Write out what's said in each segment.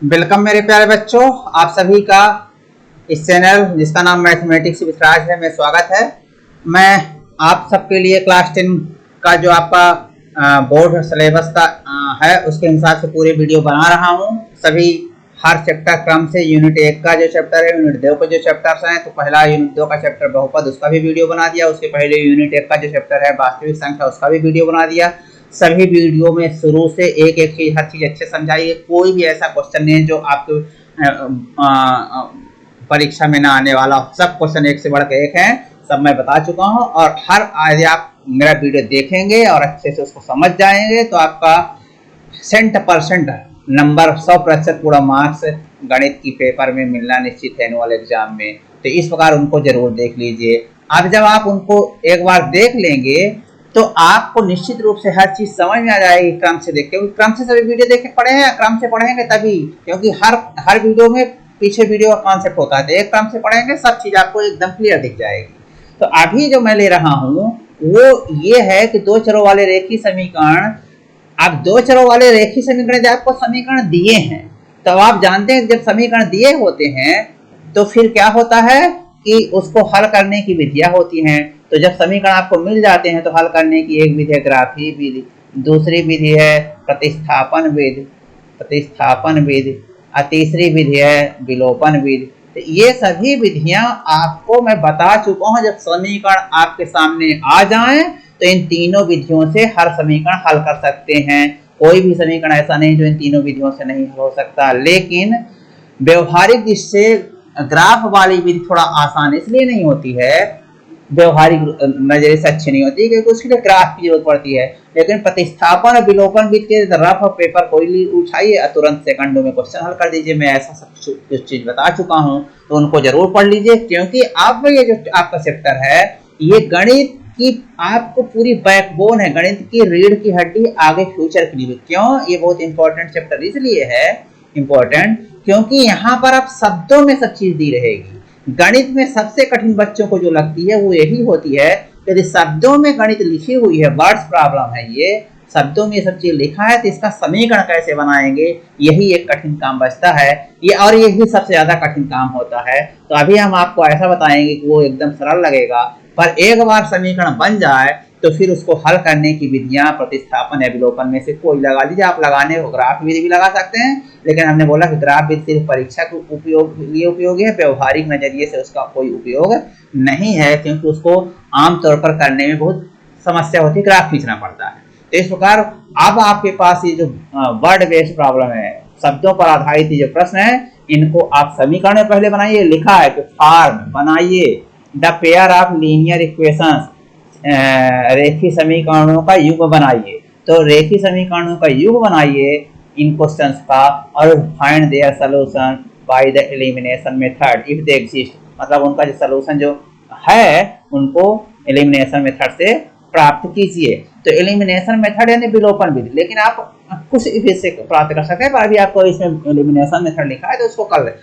Welcome मेरे प्यारे बच्चों, आप सभी का इस चैनल जिसका नाम मैथमेटिक्स विद राज है में स्वागत है। मैं आप सबके लिए क्लास 10 का जो आपका बोर्ड सिलेबस का है उसके हिसाब से पूरे वीडियो बना रहा हूं। सभी हर चैप्टर क्रम से यूनिट 1 का जो चैप्टर है, यूनिट 2 का जो चैप्टर्स हैं, तो पहला यूनिट 2 का चैप्टर बहुपद उसका भी वीडियो बना दिया। उसके पहले यूनिट 1 का जो चैप्टर है वास्तविक संख्या उसका भी वीडियो बना दिया। सभी वीडियो में शुरू से एक एक चीज हर चीज अच्छे समझाई है। कोई भी ऐसा क्वेश्चन नहीं है जो आपके परीक्षा में ना आने वाला। सब क्वेश्चन एक से बढ़ के एक हैं, सब मैं बता चुका हूं। और हर आज आप मेरा वीडियो देखेंगे और अच्छे से उसको समझ जाएंगे तो आपका 100% नंबर 100% पूरा मार्क्स गणित की पेपर में मिलना निश्चित है एनुअल एग्जाम में। तो इस प्रकार उनको जरूर देख लीजिए। अब जब आप उनको एक बार देख लेंगे तो आपको निश्चित रूप से हर चीज समझ में आ जाएगी क्रम से देख के। क्रम से सभी वीडियो देख के पढ़े हैं, क्रम से पढ़ेंगे तभी, क्योंकि हर वीडियो में पीछे वीडियो का कॉन्सेप्ट होता है। तो एक क्रम से पढ़ेंगे सब चीज आपको एकदम क्लियर दिख जाएगी। तो अभी जो मैं ले रहा हूं वो ये है कि दो चरों वाले रेखीय समीकरण। अब दो चरों वाले रेखीय समीकरण जब आपको समीकरण दिए हैं तो आप जानते हैं जब समीकरण दिए होते हैं तो फिर क्या होता है कि उसको हल करने की विधियां होती हैं। तो जब समीकरण आपको मिल जाते हैं तो हल करने की एक विधि है ग्राफीय विधि, दूसरी विधि है प्रतिस्थापन विधि, और तीसरी विधि है विलोपन विधि। तो ये सभी विधियां आपको मैं बता चुका हूं। जब समीकरण आपके सामने आ जाएं तो इन तीनों विधियों से हर समीकरण हल कर सकते हैं। कोई भी समीकरण ऐसा नहीं जो इन तीनों विधियों से नहीं हल हो सकता। लेकिन व्यवहारिक दृष्टि से ग्राफ वाली विधि थोड़ा आसान इसलिए नहीं होती है, व्यवहारिक नजरिए से अच्छी नहीं होती क्योंकि उसके लिए ग्राफ की जरूरत पड़ती है। लेकिन प्रतिस्थापन और विलोपन विधि के रफ पेपर कोई उठाइए तुरंत सेकंडों में क्वेश्चन हल कर दीजिए। मैं ऐसा सब कुछ चीज बता चुका हूं तो उनको जरूर पढ़ लीजिए, क्योंकि अब ये जो आपका चैप्टर है ये गणित की आपको पूरी बैकबोन है, गणित की रीढ़ की हड्डी आगे फ्यूचर के लिए। क्यों ये बहुत इंपॉर्टेंट चैप्टर इसलिए है इंपॉर्टेंट क्योंकि यहाँ पर आप शब्दों में सब चीज दी रहेगी। गणित में सबसे कठिन बच्चों को जो लगती है वो यही होती है, यदि शब्दों में गणित लिखी हुई है, वर्ड्स प्रॉब्लम है, ये शब्दों में सब चीज लिखा है तो इसका समीकरण कैसे बनाएंगे यही एक कठिन काम बचता है ये, और यही सबसे ज्यादा कठिन काम होता है। तो अभी हम आपको ऐसा बताएंगे कि वो एकदम सरल लगेगा, पर एक बार समीकरण बन जाए तो फिर उसको हल करने की विधियां प्रतिस्थापन या विलोपन में से कोई लगा लीजिए। आप लगाने को ग्राफ विधि भी लगा सकते हैं, लेकिन हमने बोला कि ग्राफ विधि सिर्फ परीक्षा के लिए उपयोगी है, व्यवहारिक नजरिए से उसका कोई उपयोग नहीं है, क्योंकि उसको आमतौर पर करने में बहुत समस्या होती है, ग्राफ खींचना पड़ता है। तो इस प्रकार अब आपके पास ये जो वर्ड बेस्ड प्रॉब्लम है, शब्दों पर आधारित जो प्रश्न है, इनको आप समीकरण में पहले बनाइए। लिखा है कि फॉर्म बनाइए the pair of linear equations, रेखीय समीकरणों का युग्म बनाइए। तो रेखीय समीकरणों का युग्म बनाइए इन क्वेश्चंस का, और find their solution by the elimination method if they exist. मतलब उनका जो सॉल्यूशन जो है उनको एलिमिनेशन मेथड से प्राप्त कीजिए। तो एलिमिनेशन मेथड यानी विलोपन विधि, लेकिन आप कुछ विधि से प्राप्त कर सकते हैं, पर अभी आपको इसमें एलिमिनेशन मेथड लिखा है तो उसको कल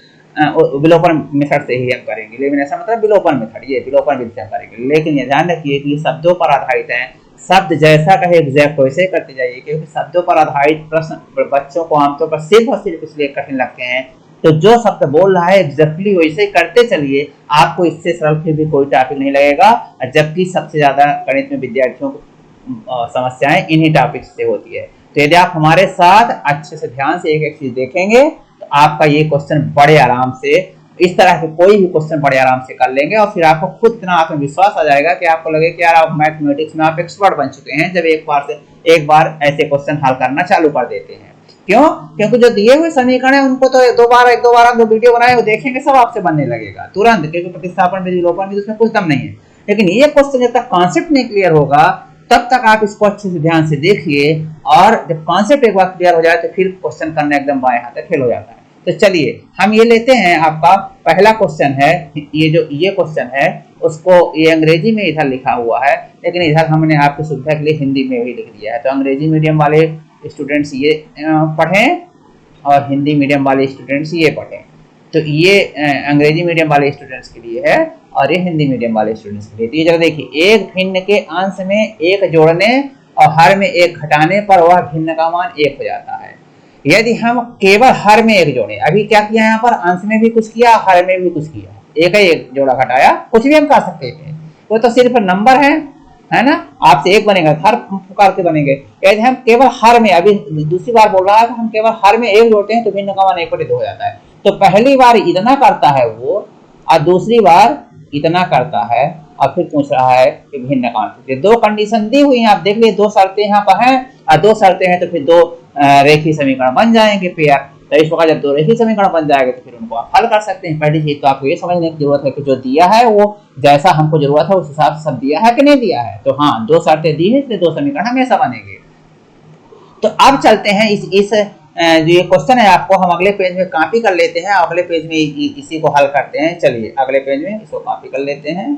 विलोपन मेथड से ही हम करेंगे। एलिमिनेशन मतलब विलोपन मेथड, ये विलोपन विधि से हम करेंगे। लेकिन ये ध्यान रखिए कि शब्दों पर आधारित है, शब्द जैसा कहे एग्जैक्ट वैसे करते जाइए, क्योंकि शब्दों पर आधारित प्रश्न बच्चों को आमतौर पर सिर्फ और सिर्फ इसलिए कठिन लगते हैं। तो जो शब्द बोल रहा है एग्जैक्टली वैसे ही करते चलिए, आपको इससे सरल फिर भी कोई टॉपिक नहीं लगेगा। जबकि सबसे ज्यादा गणित में विद्यार्थियों को समस्याएं इन्हीं टॉपिक से होती है। तो यदि आप हमारे साथ अच्छे से ध्यान से एक एक चीज देखेंगे तो आपका ये क्वेश्चन बड़े आराम से, इस तरह के कोई भी क्वेश्चन बड़े आराम से कर लेंगे, और फिर आपको खुद इतना आत्मविश्वास आ जाएगा कि आपको लगे कि यार आप मैथमेटिक्स में आप एक्सपर्ट बन चुके हैं जब एक बार ऐसे क्वेश्चन हल करना चालू कर देते हैं। क्यों? क्योंकि जो दिए हुए समीकरण है उनको तो एक दो बार आप जो वीडियो बनाए वो देखेंगे सब आपसे बनने लगेगा तुरंत, क्योंकि प्रतिस्थापन विधि विलोपन विधि उसमें कुछ दम नहीं है। लेकिन ये क्वेश्चन जब तक कॉन्सेप्ट नहीं क्लियर होगा तब तक आप इसको अच्छे से ध्यान से देखिए, और जब कॉन्सेप्ट एक बार क्लियर हो जाए तो फिर क्वेश्चन करना एकदम बाएं हाथ खेल हो जाता है। तो चलिए हम ये लेते हैं, आपका पहला क्वेश्चन है, ये क्वेश्चन है उसको ये अंग्रेजी में इधर लिखा हुआ है, लेकिन इधर हमने आपकी सुविधा के लिए हिंदी में भी लिख दिया है। तो अंग्रेजी मीडियम वाले स्टूडेंट्स ये पढ़ें और हिंदी मीडियम वाले स्टूडेंट्स ये पढ़ें। तो ये अंग्रेजी मीडियम वाले स्टूडेंट्स के लिए है और ये हिंदी मीडियम वाले स्टूडेंट्स के लिए। तो ये जरा देखिए, एक भिन्न के अंश में एक जोड़ने और हर में एक घटाने पर वह भिन्न का मान 1 हो जाता है। यदि हम केवल हर में एक जोड़े, अभी क्या किया यहाँ पर, अंश में भी कुछ किया, हर में भी कुछ किया, एक है एक जोड़ा घटाया, कुछ भी हम कर सकते हैं, वो तो सिर्फ नंबर है ना, आपसे एक बनेगा, हर प्रकार के बनेंगे। यदि हम केवल हर में, अभी दूसरी बार बोल रहा है कि हम केवल हर में एक जोड़ते हैं तो भिन्न का मान 1/2 हो जाता है। तो पहली बार इतना करता है वो, और दूसरी बार इतना करता है, और फिर पूछ रहा है कि भिन्न का मान। दो कंडीशन दी हुई है, आप देख लीजिए, दो शर्तें यहाँ पर हैं, और दो शर्तें हैं तो फिर दो रेखीय समीकरण बन जाएंगे पेयर। तो इस प्रकार जब दो रेखीय समीकरण बन जाएंगे तो फिर उनको आप हल कर सकते हैं। पहली चीज तो आपको ये समझने की जरूरत है कि जो दिया है वो जैसा हमको जरूरत है उस हिसाब से सब दिया है कि नहीं दिया है। तो हाँ, दो शर्तें दी है, इसलिए दो समीकरण हमेशा बनेंगे। तो अब चलते हैं इस जो ये क्वेश्चन है आपको हम अगले पेज में कॉपी कर लेते हैं, अगले पेज में इसी को हल करते हैं। चलिए अगले पेज में इसको कॉपी कर लेते हैं।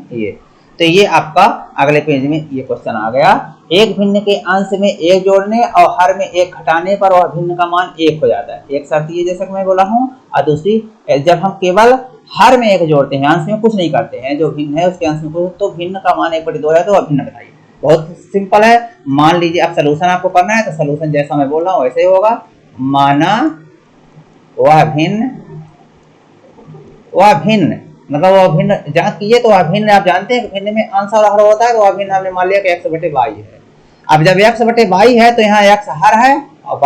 तो ये आपका अगले पेज में ये क्वेश्चन आ गया। एक भिन्न के अंश में एक जोड़ने और हर में एक घटाने पर वह भिन्न का मान 1 हो जाता है। एक शर्त ये जैसा कि मैं बोला हूँ, और दूसरी जब हम केवल हर में एक जोड़ते हैं, अंश में कुछ नहीं करते हैं, जो भिन्न है उसके अंश में कुछ, तो भिन्न का मान 1/2 है, तो वह भिन्न बताइए। बहुत सिंपल है। मान लीजिए अब सलूशन आपको करना है, तो सलूशन जैसा मैं बोल रहा हूँ वैसे ही होगा। माना वह भिन्न मतलब वह भिन्न जांच कीजिए, तो वह भिन्न आप जानते हैं कि भिन्न में अंश और हर होता है, तो वह भिन्न हमने मान लिया कि x/y है। अब जब x/y है तो यहाँ x हर है और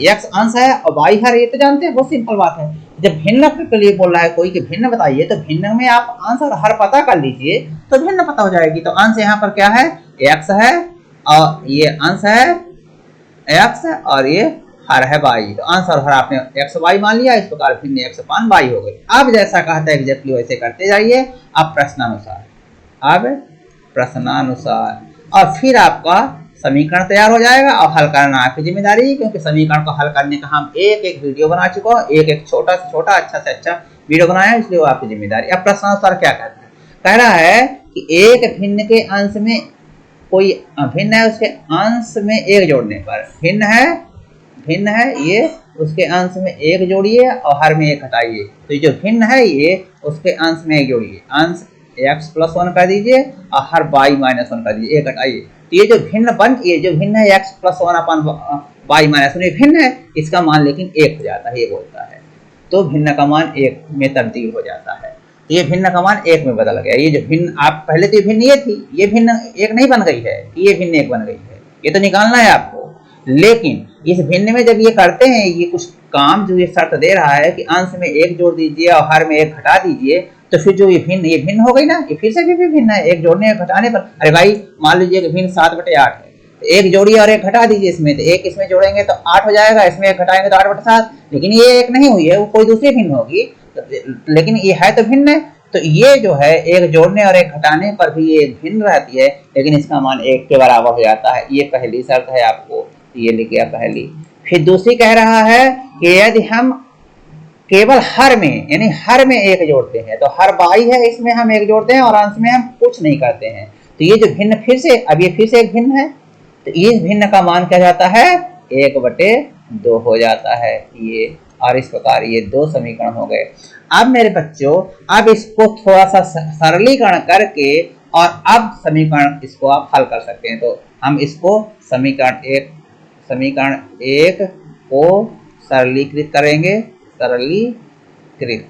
x अंश है और y हर, ये तो जानते हैं, बहुत सिंपल बात है। जब भिन्न के लिए बोल रहा है कोई कि भिन्न बताइए, तो भिन्न में आप अंश और हर पता कर लीजिए तो भिन्न पता हो जाएगी। तो अंश यहाँ पर क्या है, x है, और ये अंश है x और ये हर है y। तो अंश और हर आपने x y मान लिया, इस प्रकार भिन्न x अपान y हो गई। अब जैसा कहता है एग्जैक्टली वैसे करते जाइए। अब प्रश्नानुसार और फिर आपका समीकरण तैयार हो जाएगा। और हल करना आपकी जिम्मेदारी, क्योंकि समीकरण को हल करने का हम एक वीडियो बना चुका हूँ, एक छोटा से छोटा अच्छा से अच्छा वीडियो बनाया, इसलिए वो आपकी जिम्मेदारी। अब प्रश्नानुसार क्या कहता है, कह रहा है कि एक भिन्न के अंश में कोई भिन्न है, उसके अंश में एक जोड़ने पर भिन्न है ये, उसके अंश में एक जोड़िए और हर में एक हटाइए। तो जो भिन्न है ये उसके अंश में एक जोड़िए, अंश x+1 कर दीजिए और हर y-1 कर दीजिए, एक हटाइए। तो ये जो भिन्न है x+1 अपन y-1 ये भिन्न है, इसका मान लेकिन 1 हो जाता है, ये बोलता है। तो भिन्न का मान 1 में तब्दील हो जाता है। तो ये भिन्न का मान 1 में बदल गया। ये जो भिन्न आप पहले तो ये भिन्न ये थी, ये भिन्न 1 नहीं बन गई है, ये भिन्न 1 बन गई है, ये तो निकालना है आपको। लेकिन इस भिन्न में जब ये करते हैं, ये कुछ काम जो ये शर्त दे रहा है कि अंश में 1 जोड़ दीजिए और हर में 1 घटा दीजिए, तो फिर जो ये भिन्न हो गई ना, ये फिर से भी भिन्न है, 1 जोड़ने 1 घटाने पर। अरे भाई मान लीजिए कि भिन्न 7/8 है, तो 1 जोड़िए और 1 घटा दीजिए इसमें, तो 1 इसमें जोड़ेंगे तो 8 हो जाएगा, इसमें 1 घटाएंगे तो 8/7। लेकिन ये 1 नहीं हुई है, वो कोई दूसरी भिन्न होगी, लेकिन ये है तो भिन्न है। तो ये जो है 1 जोड़ने और 1 घटाने पर भी ये भिन्न रहती है, लेकिन इसका मान 1 के बराबर हो जाता है। ये पहली शर्त है, आपको ये लिख गया पहली। फिर दूसरी कह रहा है कि यदि हम केवल हर में, यानी हर में 1 जोड़ते हैं, तो हर y है, इसमें हम 1 जोड़ते हैं और अंश में हम कुछ नहीं करते हैं, तो ये जो भिन्न फिर से एक भिन्न है, तो इस भिन्न का मान क्या जाता है, 1/2 हो जाता है ये। और इस प्रकार ये 2 समीकरण हो गए। अब मेरे बच्चों, अब इसको थोड़ा सा सरलीकरण करके और अब समीकरण इसको आप हल कर सकते हैं। तो हम इसको समीकरण 1 को सरलीकृत करेंगे। सरलीकृत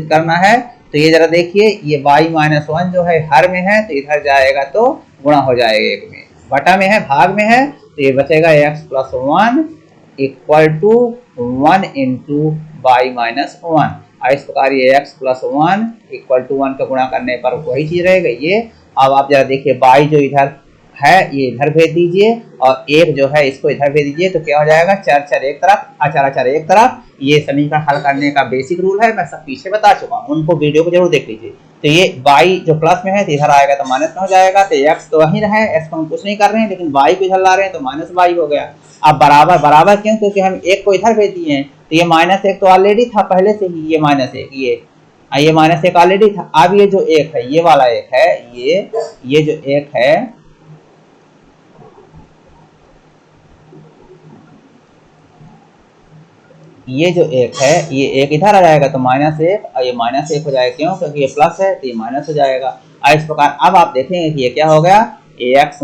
करना है, तो ये जरा देखिए, ये y-1 जो है हर में है, तो इधर जाएगा तो गुणा हो जाएगा 1 में, बटा में है, भाग में है, तो ये बचेगा x+1 equal to 1 into y-1। और इस प्रकार ये x+1 इक्वल टू 1 का गुणा करने पर वही चीज रहेगा ये। अब आप जरा देखिए, y जो इधर है ये इधर भेज दीजिए और 1 जो है इसको इधर भेज दीजिए, तो क्या हो जाएगा, 4 एक तरफ, 4 एक तरफ। ये समीकरण हल करने का बेसिक रूल है, मैं सब पीछे बता चुका हूँ, उनको वीडियो को जरूर देख लीजिए। तो ये y जो प्लस में है तो इधर आएगा तो माइनस में हो जाएगा। तो x तो वहीं रहा है, x को हम कुछ नहीं कर रहे हैं, लेकिन y को इधर ला रहे हैं तो माइनस y हो गया। अब बराबर क्यों, क्योंकि हम 1 को इधर भेज दिए हैं, तो ये -1 तो ऑलरेडी था पहले से ही, ये -1 ये -1 ऑलरेडी था। अब ये जो 1 है, ये वाला 1 है, ये जो 1 है, ये जो 1 है, ये 1 इधर आ जाएगा तो -1 और ये -1 हो जाएगा। क्यों, क्योंकि ये प्लस है तो ये माइनस हो जाएगा। और इस प्रकार अब आप देखेंगे कि ये क्या हो गया, ax -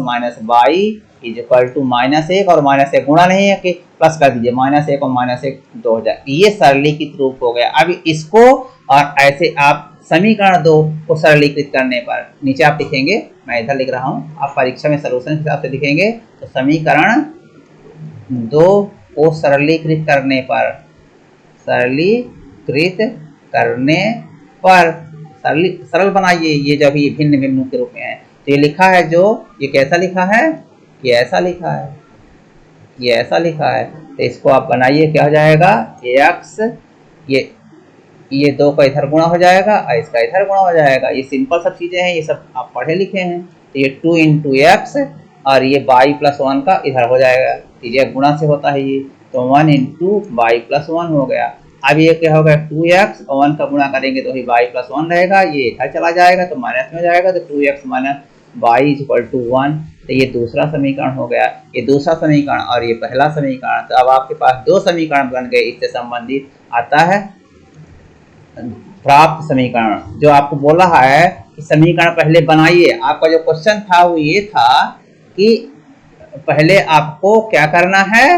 y is equal to -1 और -1 गुणा नहीं है कि प्लस कर दीजिए, -1 और -1 2 हो जाए। ये सरलीकृत रूप हो गया। अब इसको और ऐसे आप समीकरण 2 को सरलीकृत करने पर नीचे आप लिखेंगे, मैं इधर लिख रहा हूँ, आप परीक्षा में सलूशन के हिसाब से लिखेंगे। तो समीकरण 2 को सरलीकृत करने पर, सरलीकृत करने पर सरल बनाइए। ये जब ये भिन्न भिन्न के रूप में है तो ये लिखा है, जो ये कैसा लिखा है, ये ऐसा लिखा है, ये ऐसा लिखा है। तो इसको आप बनाइए, क्या हो जाएगा, x, ये 2 का इधर गुणा हो जाएगा और इसका इधर गुणा हो जाएगा। ये सिंपल सब चीजें हैं, ये सब आप पढ़े लिखे हैं। तो ये 2 इंटू एक्स और ये y प्लस 1 का इधर हो जाएगा, तो ये गुणा से होता है ये, तो 1 इंटू वाई प्लस 1 हो गया। अब ये क्या होगा, 2x और 1 का गुणा करेंगे तो y प्लस 1 रहेगा, ये इधर चला जाएगा तो माइनस में हो जाएगा, तो 2x minus Y is equal to 1। तो ये दूसरा समीकरण हो गया, ये दूसरा समीकरण और ये पहला समीकरण। तो अब आपके पास 2 समीकरण बन गए। इससे संबंधित आता है प्राप्त समीकरण, जो आपको बोल रहा है कि समीकरण पहले बनाइए। आपका जो क्वेश्चन था वो ये था कि पहले आपको क्या करना है,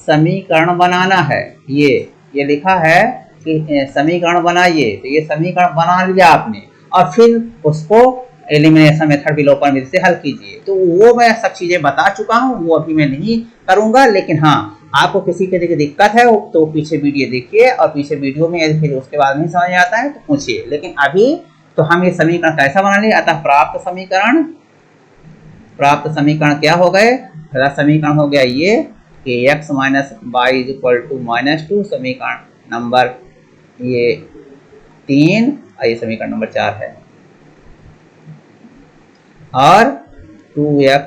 समीकरण बनाना है। ये लिखा है कि समीकरण बनाइए, तो ये समीकरण बना लिया आपने और फिर उसको एलिमिनेशन मेथड, विलोपन विधि से हल कीजिए। तो वो मैं सब चीजें बता चुका हूँ, वो अभी मैं नहीं करूंगा। लेकिन हाँ, आपको किसी तरह की दिक्कत है तो पीछे वीडियो देखिए, और पीछे वीडियो में यदि फिर उसके बाद नहीं समझ आता है तो पूछिए। लेकिन अभी तो हम ये समीकरण कैसा बना लिए। अतः प्राप्त समीकरण क्या हो गए, पहला समीकरण हो गया ये कि x minus Y is equal to -2, समीकरण नंबर ये 3, और ये समीकरण नंबर 4 है। और 2x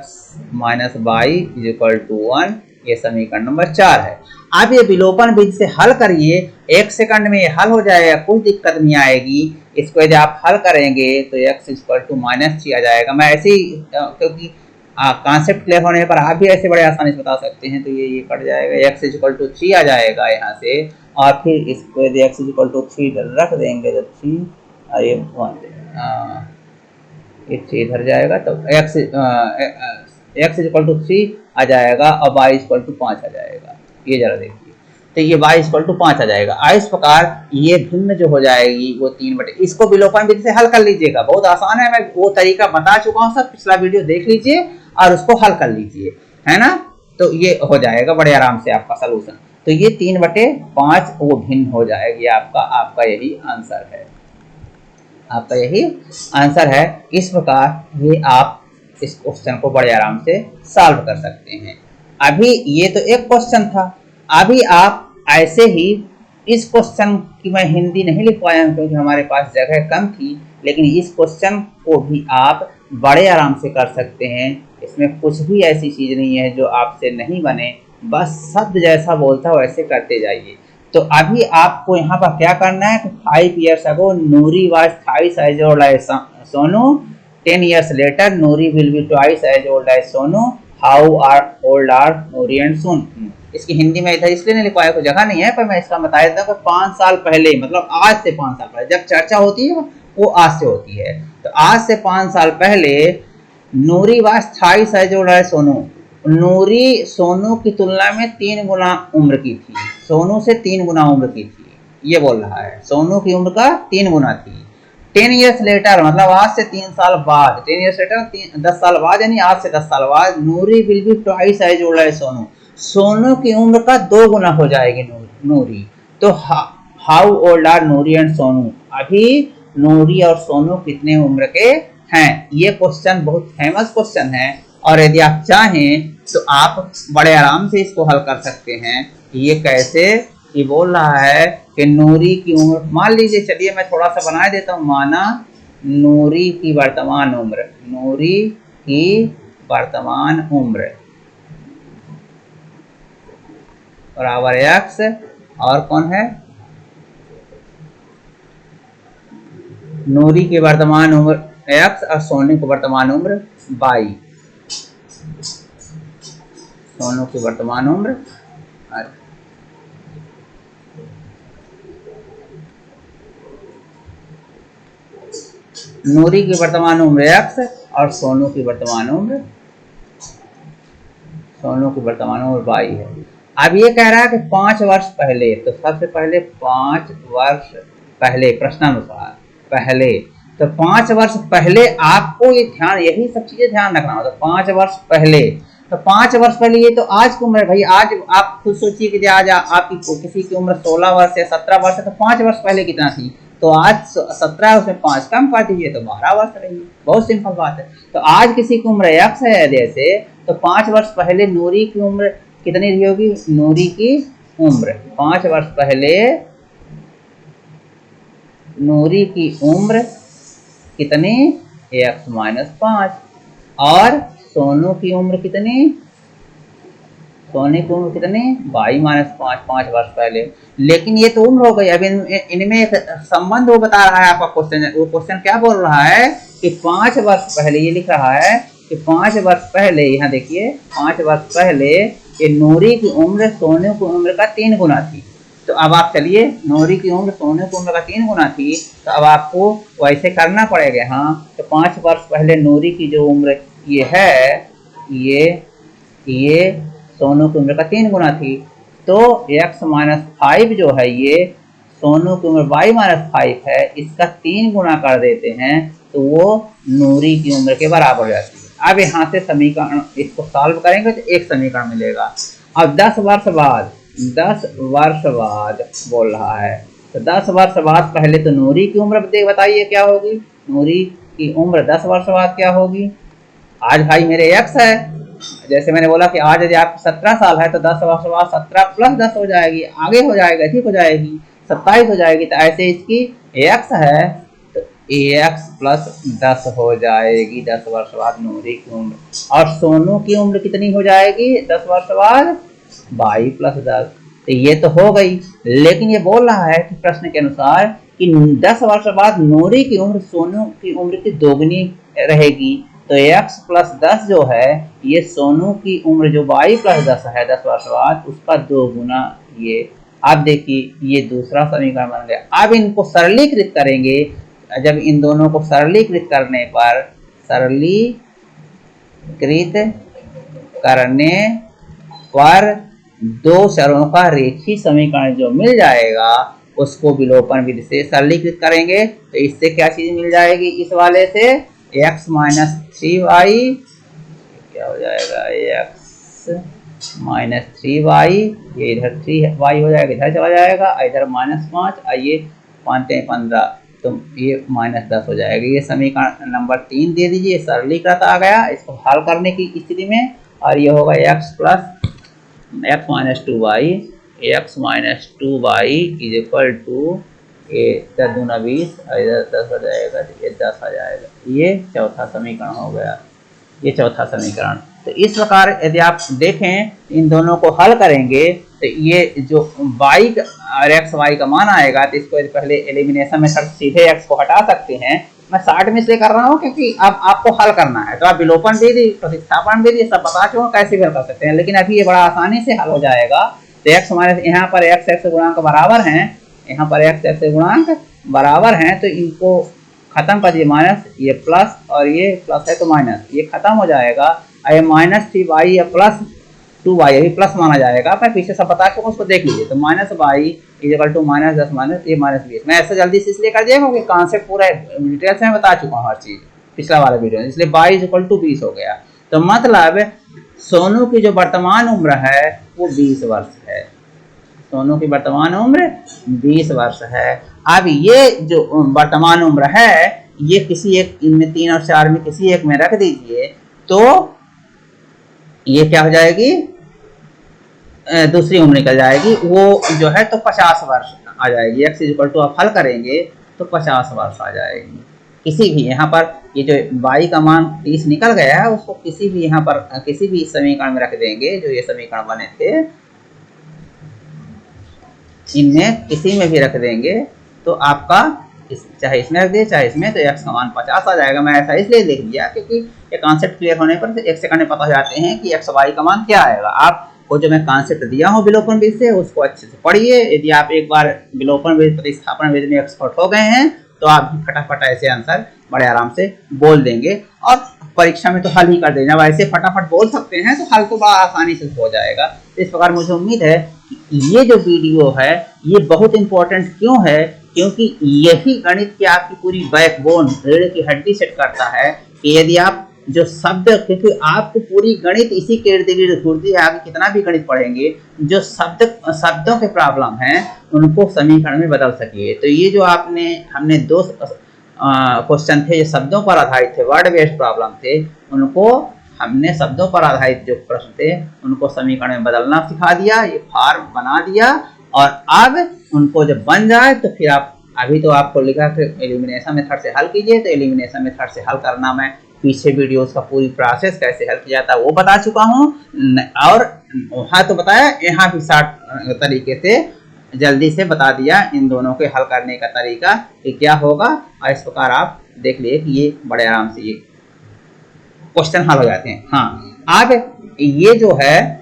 minus Y is equal to 1, ये समीकरण नंबर 4 है। अब ये विलोपन विधि से हल करिए, 1 सेकंड में ये हल हो जाएगा, कोई दिक्कत नहीं आएगी। इसको यदि आप हल करेंगे तो x इज इक्वल टू -3 आ जाएगा। मैं ऐसे ही क्योंकि कॉन्सेप्ट क्लियर होने पर आप भी ऐसे बड़े आसानी से बता सकते हैं। तो ये कट जाएगा, x इज इक्वल टू 3 आ जाएगा यहाँ से। और फिर इसको यदि x इज इक्वल टू 3 रख देंगे तो 3 और ये 3 इधर जाएगा, तो x इज इक्वल टू 3 आ जाएगा और y इक्वल टू 5 आ जाएगा। ये जरा देखिए, तो ये y इक्वल टू 5 आ जाएगा। इस प्रकार ये भिन्न जो हो जाएगी वो 3/, इसको विलोपन विधि से हल कर लीजिएगा। बहुत आसान है, मैं वो तरीका बता चुका हूँ, सब पिछला वीडियो देख लीजिए और उसको हल कर लीजिए, है ना। तो ये हो जाएगा बड़े आराम से आपका सलूशन। तो ये 3/5 वो भिन्न हो जाएगी। आपका यही आंसर है, आपका यही आंसर है। इस प्रकार ये आप इस क्वेश्चन को बड़े आराम से सॉल्व कर सकते हैं। अभी ये तो एक क्वेश्चन था, अभी आप ऐसे ही इस क्वेश्चन की मैं हिंदी नहीं लिख पाया हूं क्योंकि हमारे पास जगह कम थी, लेकिन इस क्वेश्चन को भी आप बड़े आराम से कर सकते हैं। इसमें कुछ भी ऐसी चीज नहीं है जो आपसे नहीं बने, बस शब्द जैसा बोलता है वैसे करते जाइए। तो अभी आपको यहाँ पर क्या करना है, 5 years ago Nuri was twice as old as Sonu. 10 years later Nuri will be twice as old as Sonu. How old are Nuri and Sun? इसकी हिंदी में इधर इसलिए नहीं लिखवाया, कोई जगह नहीं है, पर मैं इसका बता देता हूँ। 5 साल पहले, मतलब आज से 5 साल पहले जब चर्चा होती है वो आज से होती है। तो आज से 5 साल पहले नूरी was twice as old as Sonu, नूरी सोनू की तुलना में 3 गुना उम्र की थी, सोनू से 3 गुना उम्र की थी। ये बोल रहा है सोनू की उम्र का 3 गुना थी। 10 years later मतलब आज से 3 साल बाद, 10 years later 10 साल बाद, यानी आज से 10 साल बाद, Noori will be twice as old as Sonu, Sonu की उम्र का 2 गुना हो जाएगी नूरी। तो how old are Noori and Sonu, अभी नूरी और सोनू कितने उम्र के हैं। ये क्वेश्चन बहुत फेमस क्वेश्चन है, और यदि आप चाहें तो आप बड़े आराम से इसको हल कर सकते हैं। ये कैसे, ये बोल रहा है कि नूरी की उम्र, मान लीजिए, चलिए मैं थोड़ा सा बना देता हूँ, माना नूरी की वर्तमान उम्र, नूरी की वर्तमान उम्र बराबर x, और कौन है, नूरी की वर्तमान उम्र x और सोनू की वर्तमान उम्र y, सोनू की वर्तमान उम्र, नूरी की वर्तमान उम्र x और सोनू की वर्तमान उम्र सोनू की वर्तमान उम्र 22 है। अब ये कह रहा है कि 5 वर्ष पहले, तो सबसे पहले 5 वर्ष पहले, प्रश्नानुसार पहले, तो 5 वर्ष पहले आपको ये ध्यान, यही सब चीजें ध्यान रखना होगा। तो 5 वर्ष पहले, तो 5 वर्ष पहले ये तो आज की उम्र है भाई। आज आप खुद सोचिए कि आज आपकी किसी की उम्र 16 वर्ष या 17 वर्ष है, तो 5 वर्ष पहले कितना थी? तो आज 17, उसमें 5 कम कर दीजिए तो 12 वर्ष रही। बहुत सिंपल बात है। तो आज किसी की उम्र x है जैसे, तो 5 वर्ष पहले नूरी की उम्र कितनी रही होगी? नूरी की उम्र 5 वर्ष पहले नूरी की उम्र कितनी? x-5। और सोनू की उम्र कितनी? सोने की उम्र कितनी? 22-5, 5 वर्ष पहले। लेकिन ये तो उम्र हो गई। अब इनमें एक संबंध वो बता रहा है आपका क्वेश्चन। वो क्वेश्चन क्या बोल रहा है कि 5 वर्ष पहले, ये लिख रहा है कि 5 वर्ष पहले, यहाँ देखिए 5 वर्ष पहले ये नूरी की उम्र सोने की उम्र का 3 गुना थी। तो अब आप चलिए, नूरी की उम्र सोने की उम्र का 3 गुना थी, तो अब आपको वैसे करना पड़ेगा। हाँ, तो 5 वर्ष पहले नूरी की जो उम्र ये है, ये सोनू की उम्र का 3 गुना थी। तो x-5 जो है, ये सोनू की उम्र y-5 है, इसका 3 गुना कर देते हैं तो वो नूरी की उम्र के बराबर हो जाती है। अब यहाँ से समीकरण इसको सॉल्व करेंगे तो एक समीकरण मिलेगा। अब 10 वर्ष बाद, 10 वर्ष बाद बोल रहा है, तो 10 वर्ष बाद पहले तो नूरी की उम्र बताइए क्या होगी? नूरी की उम्र 10 वर्ष बाद क्या होगी? आज भाई मेरे x है, जैसे मैंने बोला कि आज यदि आप 17 साल है तो 10 वर्ष बाद 17 प्लस 10 हो जाएगी, आगे हो जाएगा, ठीक हो जाएगी, 27 हो जाएगी। तो ऐसे इसकी x है तो x प्लस 10 हो जाएगी 10 वर्ष बाद नूरी की उम्र। और सोनू की उम्र कितनी हो जाएगी 10 वर्ष बाद? 22 प्लस 10। तो ये तो हो गई। लेकिन ये बोल रहा है कि प्रश्न के अनुसार कि 10 वर्ष बाद नूरी की उम्र सोनू की उम्र की दोगुनी रहेगी। तो x प्लस 10 जो है, ये सोनू की उम्र जो 22 प्लस 10 है 10 वर्ष बाद, उसका 2 गुना ये। आप देखिए ये दूसरा समीकरण बन गया। अब इनको सरलीकृत करेंगे। जब इन दोनों को सरलीकृत करने पर दो चरों का रेखीय समीकरण जो मिल जाएगा उसको विलोपन विधि से सरलीकृत करेंगे। तो इससे क्या चीज मिल जाएगी? इस वाले से x-3y क्या हो जाएगा? x-3y, ये इधर 3y हो जाएगा, इधर चला जाएगा, इधर -5, ये 5×15, तो ये -10 हो जाएगा। ये समीकरण नंबर 3 दे दीजिए, सरलीकृत आ गया इसको हल करने की स्थिति में। और ये होगा x -2y is equal to 10 दूना 20, इधर 10 हो जाएगा, ये 10 आ जाएगा। ये चौथा समीकरण हो गया, ये चौथा समीकरण। तो इस प्रकार यदि आप देखें इन दोनों को हल करेंगे तो ये जो y और x का मान आएगा, तो इसको पहले एलिमिनेशन मेथड सीधे x को हटा सकते हैं। मैं शॉर्ट में इसलिए कर रहा हूँ क्योंकि अब आपको हल करना है, तो आप विलोपन विधि, प्रतिस्थापन विधि सब बता चुका कैसे भी हल कर सकते हैं। लेकिन अभी ये बड़ा आसानी से हल हो जाएगा। तो x माइनस, यहाँ पर x गुणांक बराबर हैं, यहाँ पर x गुणांक बराबर हैं, तो इनको खत्म कर दिए, माइनस, ये प्लस और ये प्लस है तो माइनस, ये खत्म हो जाएगा। ये -3y या +2y, ये प्लस माना जाएगा। मैं पीछे सब बता चुका, उसको देख लीजिए। तो -y is equal to -10 minus ये -20। मैं ऐसे जल्दी से इसलिए कर दिया क्योंकि कॉन्सेप्ट पूरा डिटेल से मैं बता चुका हूँ हर चीज पिछला वाला वीडियो, इसलिए y इज इक्वल टू 20 हो गया। तो मतलब सोनू की जो वर्तमान उम्र है वो 20 वर्ष है। सोनू की वर्तमान उम्र 20 वर्ष है। अब ये जो वर्तमान उम्र है ये किसी एक, इनमें 3 और 4 में किसी एक में रख दीजिए, तो ये क्या हो जाएगी? दूसरी उम्र निकल जाएगी, वो जो है तो 50 वर्ष आ जाएगी। x इज इक्वल टू आप हल करेंगे तो 50 वर्ष आ जाएगी। किसी भी यहाँ पर ये जो y का मान 30 निकल गया है, उसको किसी भी यहाँ पर किसी भी समीकरण में रख देंगे, जो ये समीकरण बने थे इनमें किसी में भी रख देंगे तो आपका चाहे इसमें रख दिए चाहे इसमें, तो x का मान 50 आ जाएगा। मैं ऐसा इसलिए लिख दिया क्योंकि ये कॉन्सेप्ट क्लियर होने पर एक सेकंड में पता हो जाते हैं कि x y का मान क्या आएगा। आपको जो मैं कॉन्सेप्ट दिया हूँ विलोपन विधि से, उसको अच्छे से पढ़िए। यदि आप एक बार विलोपन विधि, प्रतिस्थापन विधि में एक्सपर्ट हो गए हैं तो आप फटाफट ऐसे आंसर बड़े आराम से बोल देंगे। और परीक्षा में तो हल ही कर देना, वैसे फटाफट बोल सकते हैं तो हल तो बड़ा आसानी से हो जाएगा। इस प्रकार मुझे उम्मीद है कि ये जो वीडियो है ये बहुत इंपॉर्टेंट क्यों है, क्योंकि यही गणित की आपकी पूरी बैकबोन, रीढ़ की हड्डी सेट करता है कि यदि आप जो शब्द, क्योंकि आपको पूरी गणित इसी के इर्द गिर्द घूमती है, आगे कितना भी गणित पढ़ेंगे, जो शब्दों के प्रॉब्लम हैं उनको समीकरण में बदल सकिए। तो ये जो हमने दो क्वेश्चन थे जो शब्दों पर आधारित थे, वर्ड बेस्ड प्रॉब्लम थे, उनको हमने शब्दों पर आधारित जो प्रश्न थे उनको समीकरण में बदलना सिखा दिया, ये फॉर्म बना दिया। और अब उनको जब बन जाए तो फिर आप, अभी तो आपको लिखा कि एलिमिनेशन मेथड से हल कीजिए, तो एलिमिनेशन मेथड से हल करना मैं पीछे वीडियोस का पूरी प्रोसेस कैसे हल किया जाता है वो बता चुका हूँ, और वहाँ तो बताया, यहाँ भी शॉर्ट तरीके से जल्दी से बता दिया इन दोनों के हल करने का तरीका कि क्या होगा। और इस प्रकार आप देख लिए कि ये बड़े आराम से ये क्वेश्चन हल हो जाते हैं। हाँ, अब ये जो है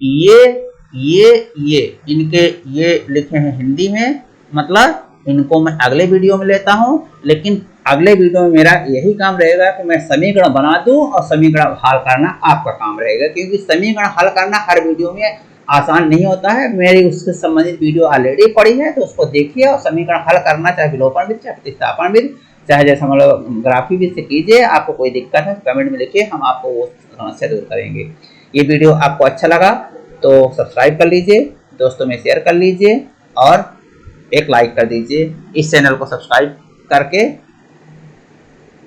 ये इनके ये लिखे हैं हिंदी में, मतलब इनको मैं अगले वीडियो में लेता हूँ, लेकिन अगले वीडियो में मेरा यही काम रहेगा कि मैं समीकरण बना दूं और समीकरण हल करना आपका काम रहेगा, क्योंकि समीकरण हल करना हर वीडियो में आसान नहीं होता है। मेरी उससे संबंधित वीडियो ऑलरेडी पड़ी है, तो उसको देखिए और समीकरण हल करना, चाहे विलोपन विधि, चाहे प्रतिस्थापन विधि, चाहे जैसा मतलब ग्राफी विधि से कीजिए। आपको कोई दिक्कत है कमेंट में लिखिए, हम आपको वो समस्या दूर करेंगे। ये वीडियो आपको अच्छा लगा तो सब्सक्राइब कर लीजिए, दोस्तों में शेयर कर लीजिए और एक लाइक कर दीजिए। इस चैनल को सब्सक्राइब करके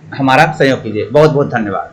हमारा सहयोग कीजिए। बहुत बहुत धन्यवाद।